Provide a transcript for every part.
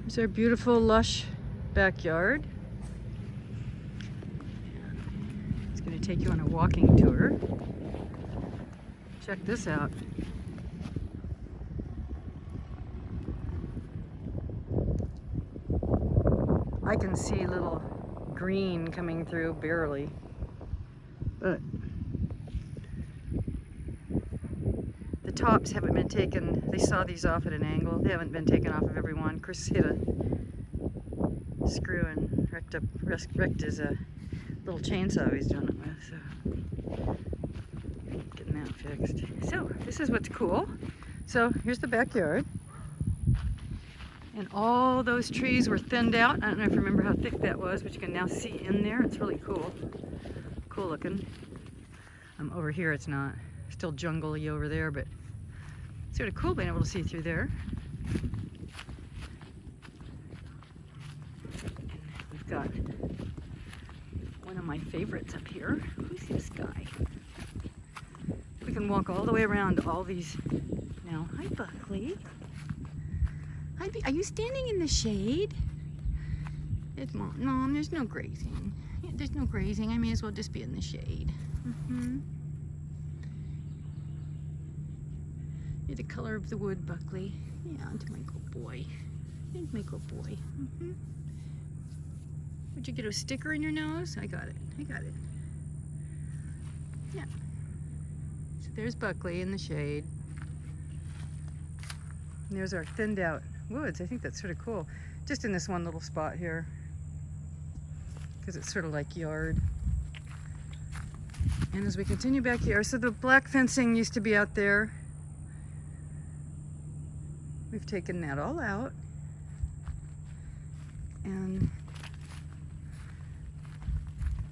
Here's our beautiful, lush backyard. It's going to take you on a walking tour. Check this out. I can see little green coming through, barely. But the tops haven't been taken. They saw these off at an angle. They haven't been taken off of every one. Chris hit a screw and wrecked his little chainsaw he's doing it with. So getting that fixed. So this is what's cool. So here's the backyard. And all those trees were thinned out. I don't know if you remember how thick that was, but you can now see in there. It's really cool. Cool looking. Over here it's not. Still jungle-y over there, but it's sort of cool being able to see through there. And we've got one of my favorites up here. Who's this guy? We can walk all the way around all these. Now, hi Buckley. Are you standing in the shade? It's Mom, there's no grazing. Yeah, there's no grazing. I may as well just be in the shade. You're the color of the wood, Buckley. Yeah, it's my good boy. It's my good boy. Would you get a sticker in your nose? I got it. I got it. Yeah. So there's Buckley in the shade. And there's our thinned out woods. I think that's sort of cool. Just in this one little spot here. Because it's sort of like yard. And as we continue back here, so the black fencing used to be out there. We've taken that all out. And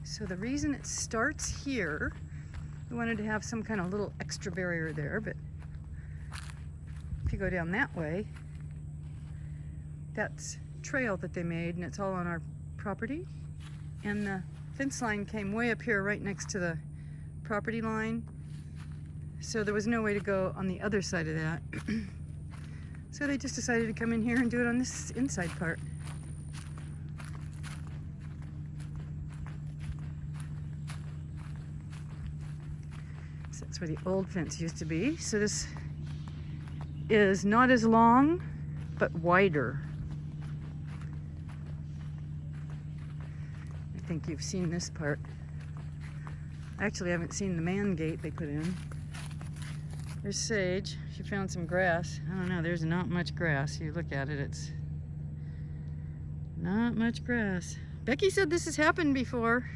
so the reason it starts here, we wanted to have some kind of little extra barrier there, but if you go down that way, that's trail that they made, and it's all on our property. And the fence line came way up here right next to the property line. So there was no way to go on the other side of that. So they just decided to come in here and do it on this inside part. So that's where the old fence used to be. So this is not as long, but wider. I think you've seen this part. Actually, I haven't seen the man gate they put in. There's Sage. She found some grass. I don't know, there's not much grass. You look at it, it's not much grass. Becky said this has happened before.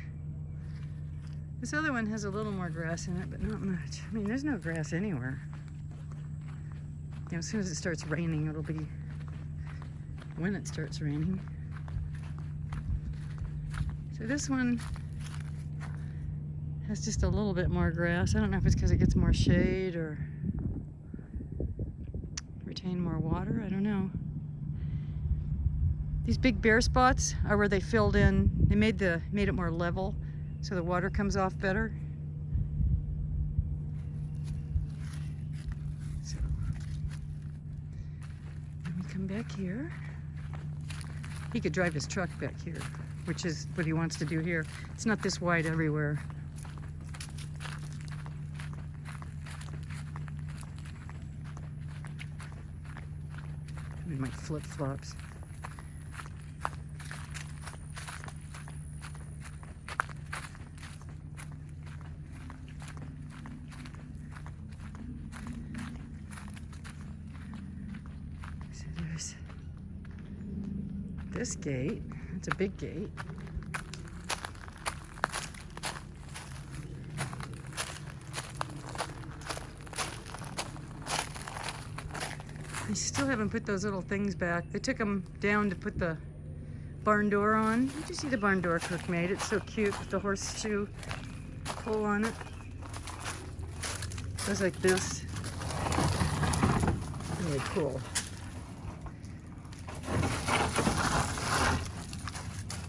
This other one has a little more grass in it, but not much. I mean, there's no grass anywhere. You know, as soon as it starts raining, it'll be when it starts raining. So this one has just a little bit more grass. I don't know if it's because it gets more shade or retain more water. I don't know. These big bare spots are where they filled in. They made it more level, so the water comes off better. So when we come back here, he could drive his truck back here, which is what he wants to do here. It's not this wide everywhere. In my flip-flops. So there's this gate. It's a big gate. I still haven't put those little things back. They took them down to put the barn door on. Did you see the barn door Cook made? It's so cute with the horseshoe hole on it. It goes like this. Really cool.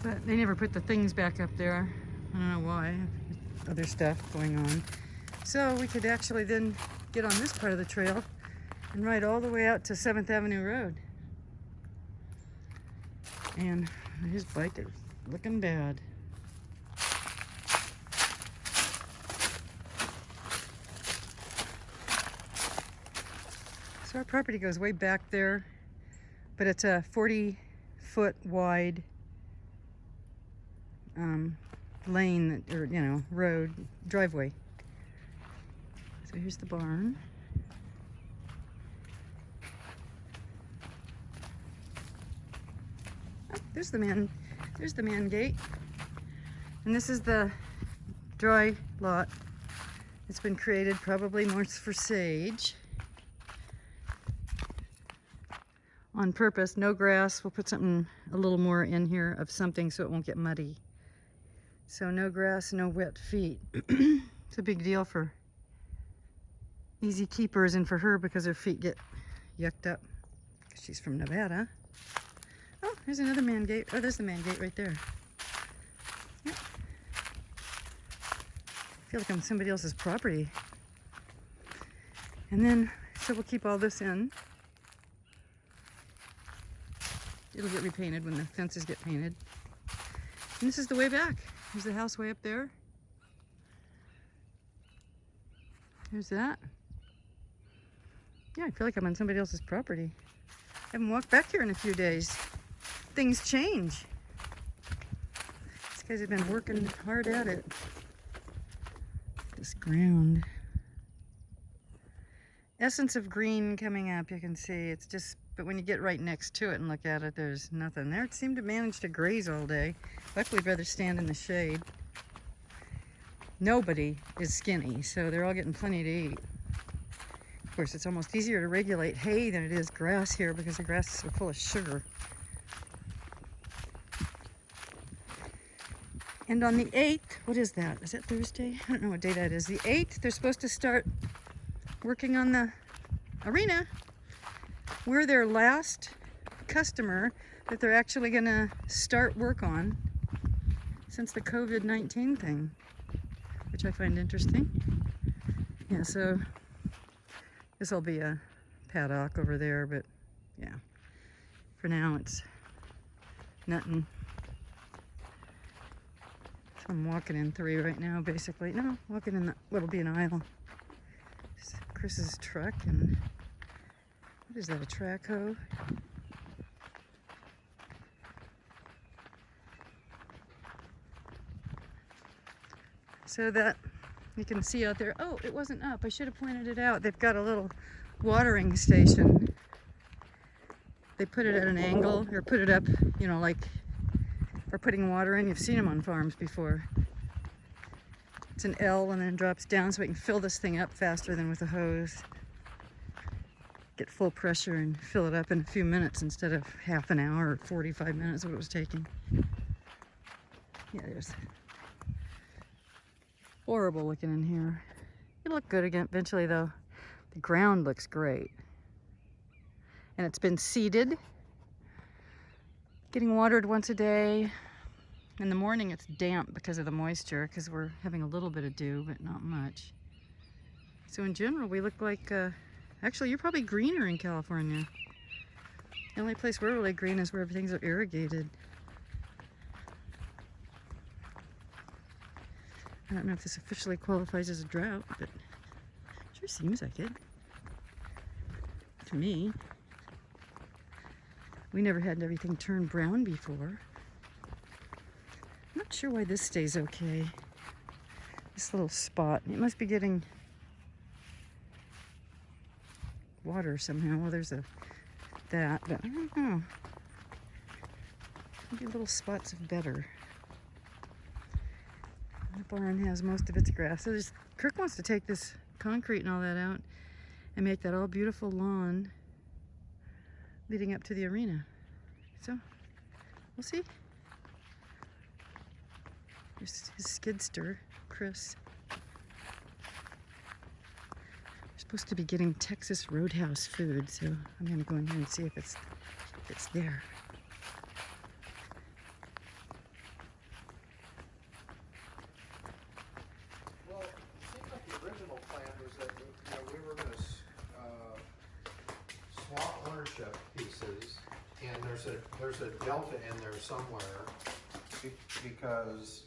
But they never put the things back up there. I don't know why. Other stuff going on. So we could actually then get on this part of the trail and ride all the way out to 7th Avenue Road. And his bike is looking bad. So our property goes way back there, but it's a 40-foot wide lane, or road, driveway. So here's the barn. Oh, there's the man gate. And this is the dry lot. It's been created probably more for sage. On purpose, no grass. We'll put something a little more in here of something so it won't get muddy. So no grass, no wet feet. It's a big deal for easy keepers and for her because her feet get yucked up. She's from Nevada. Oh, there's another man gate. Oh, there's the man gate right there. Yep. I feel like I'm somebody else's property. And then, so we'll keep all this in. It'll get repainted when the fences get painted. And this is the way back. There's the house way up there. There's that. Yeah, I feel like I'm on somebody else's property. I haven't walked back here in a few days. Things change. These guys have been working hard at it. This ground. Essence of green coming up, you can see. It's just, but when you get right next to it and look at it, there's nothing there. It seemed to manage to graze all day. Luckily, I'd rather stand in the shade. Nobody is skinny, so they're all getting plenty to eat. Of course, it's almost easier to regulate hay than it is grass here because the grass is so full of sugar. And on the 8th, what is that? Is that Thursday? I don't know what day that is. The 8th, they're supposed to start working on the arena. We're their last customer that they're actually going to start work on since the COVID-19 thing, which I find interesting. Yeah, so this will be a paddock over there, but yeah, for now it's nothing. So I'm walking in 3 right now, basically. No, walking in what'll be an aisle. It's Chris's truck, and what is that, a track hoe? So that you can see out there, oh, it wasn't up. I should have pointed it out. They've got a little watering station. They put it at an angle, or put it up, like for putting water in. You've seen them on farms before. It's an L and then drops down so we can fill this thing up faster than with a hose. Get full pressure and fill it up in a few minutes instead of half an hour or 45 minutes what it was taking. Yeah, there's horrible looking in here. It'll look good again eventually though. The ground looks great. And it's been seeded. Getting watered once a day. In the morning it's damp because of the moisture, because we're having a little bit of dew, but not much. So in general, we look like, actually you're probably greener in California. The only place we're really green is where everything's irrigated. I don't know if this officially qualifies as a drought, but it sure seems like it. To me. We never had everything turn brown before. I'm not sure why this stays okay. This little spot. It must be getting water somehow. Well, there's that, but I don't know. Maybe little spots of better. The barn has most of its grass. So Kirk wants to take this concrete and all that out and make that all beautiful lawn leading up to the arena. So, we'll see. Here's his skidster, Chris. We're supposed to be getting Texas Roadhouse food, so I'm gonna go in here and see if it's there. Well, it seems like the original plan was that we were going to swap ownership pieces, and and there's a delta in there somewhere, because,